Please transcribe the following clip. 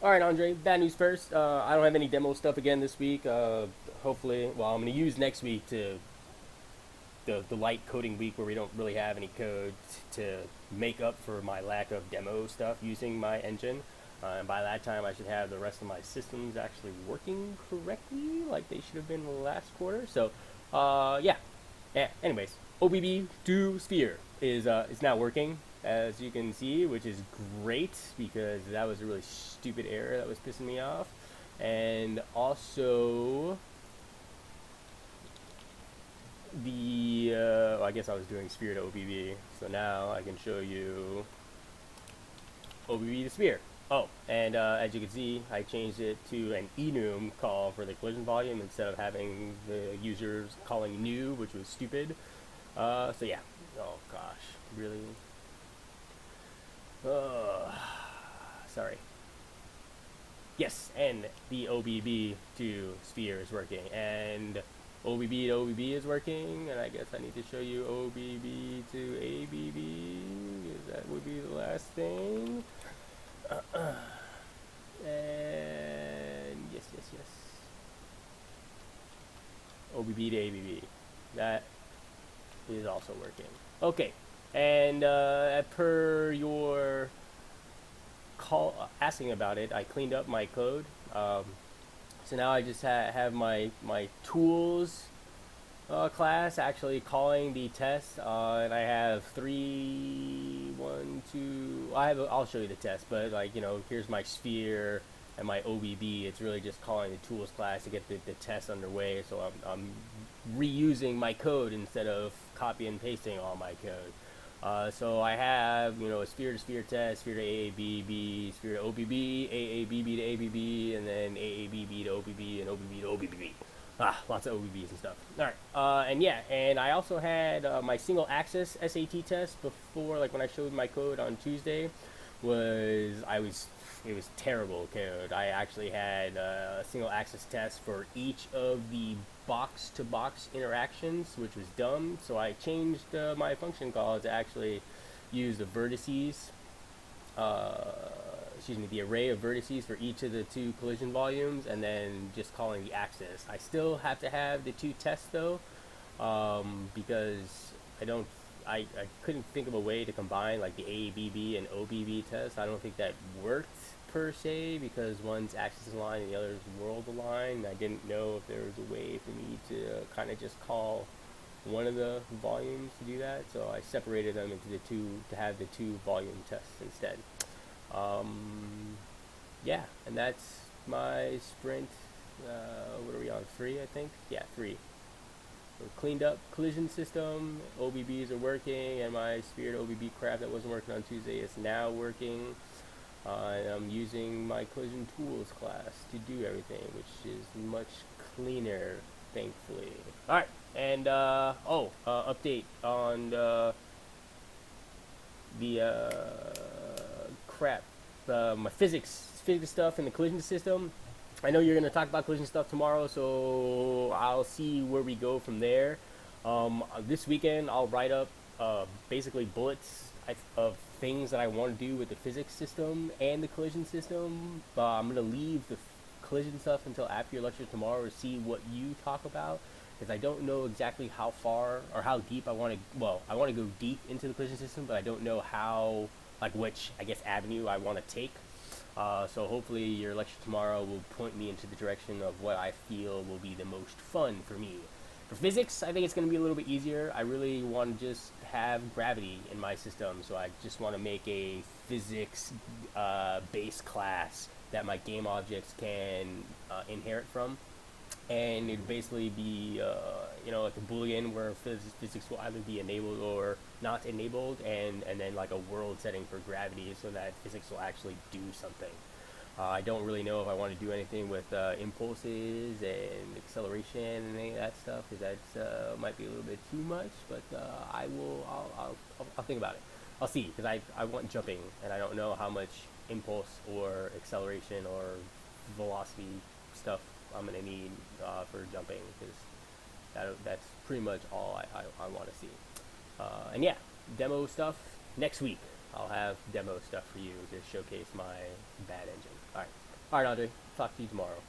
All right, Andre. Bad news first. I don't have any demo stuff again this week. Hopefully, well, I'm going to use next week to the light coding week where we don't really have any code to make up for my lack of demo stuff using my engine. And by that time, I should have the rest of my systems actually working correctly, like they should have been last quarter. So, yeah. Yeah. Anyways, OBB to Sphere is now working, as you can see, which is great because that was a really stupid error that was pissing me off. And also, I guess I was doing Sphere to OBB, so now I can show you OBB to Sphere. Oh, and as you can see, I changed it to an enum call for the collision volume instead of having the users calling new, which was stupid. So yeah. Oh gosh, really? Uh, sorry. Yes, and the OBB to Sphere is working, and OBB to OBB is working, and I guess I need to show you OBB to ABB, because that would be the last thing. And yes, yes, yes. OBB to ABB. That is also working. Okay, and per your call asking about it, I cleaned up my code. So now I just have my tools class actually calling the test, and I have three, one, two. I'll show you the test, but like here's my sphere and my OBB. It's really just calling the tools class to get the test underway. So I'm reusing my code instead of copy and pasting all my code. So I have, a sphere to sphere test, sphere to AABB, sphere to OBB, AABB to ABB, and then AABB to OBB, and OBB to OBB. Lots of OBBs and stuff. All right, and yeah, and I also had my single access SAT test before, like when I showed my code on Tuesday, it was terrible code. I actually had a single access test for each of the box to box interactions, which was dumb. So I changed my function call to actually use the vertices, the array of vertices for each of the two collision volumes, and then just calling the axis. I still have to have the two tests though, because I couldn't think of a way to combine like the ABB and OBB test. I don't think that worked per se because one's axis aligned and the other's world aligned. I didn't know if there was a way for me to kind of just call one of the volumes to do that, so I separated them into the two to have the two volume tests instead. Yeah, and that's my sprint. What are we on? 3, I think. Yeah, 3. So cleaned up collision system. OBBs are working, and my Spirit OBB crap that wasn't working on Tuesday is now working. And I'm using my collision tools class to do everything, which is much cleaner, thankfully. All right, and update on the crap, my physics stuff in the collision system. I know you're going to talk about collision stuff tomorrow, so I'll see where we go from there. This weekend, I'll write up basically bullets of things that I want to do with the physics system and the collision system. I'm going to leave the collision stuff until after your lecture tomorrow to see what you talk about, because I don't know exactly how far or how deep I want to. Well, I want to go deep into the collision system, but I don't know how, like which I guess avenue I want to take. So hopefully your lecture tomorrow will point me into the direction of what I feel will be the most fun for me. For physics, I think it's going to be a little bit easier. I really want to just have gravity in my system, so I just want to make a physics base class that my game objects can inherit from, and it'd basically be like a boolean where physics will either be enabled or not enabled, and then like a world setting for gravity so that physics will actually do something. I don't really know if I want to do anything with impulses and acceleration and any of that stuff, because that might be a little bit too much, but I'll think about it. I'll see, because I want jumping, and I don't know how much impulse or acceleration or velocity stuff I'm going to need for jumping, because that's pretty much all I want to see. And yeah, demo stuff next week. I'll have demo stuff for you to showcase my bad engine. All right. All right, Andre. Talk to you tomorrow.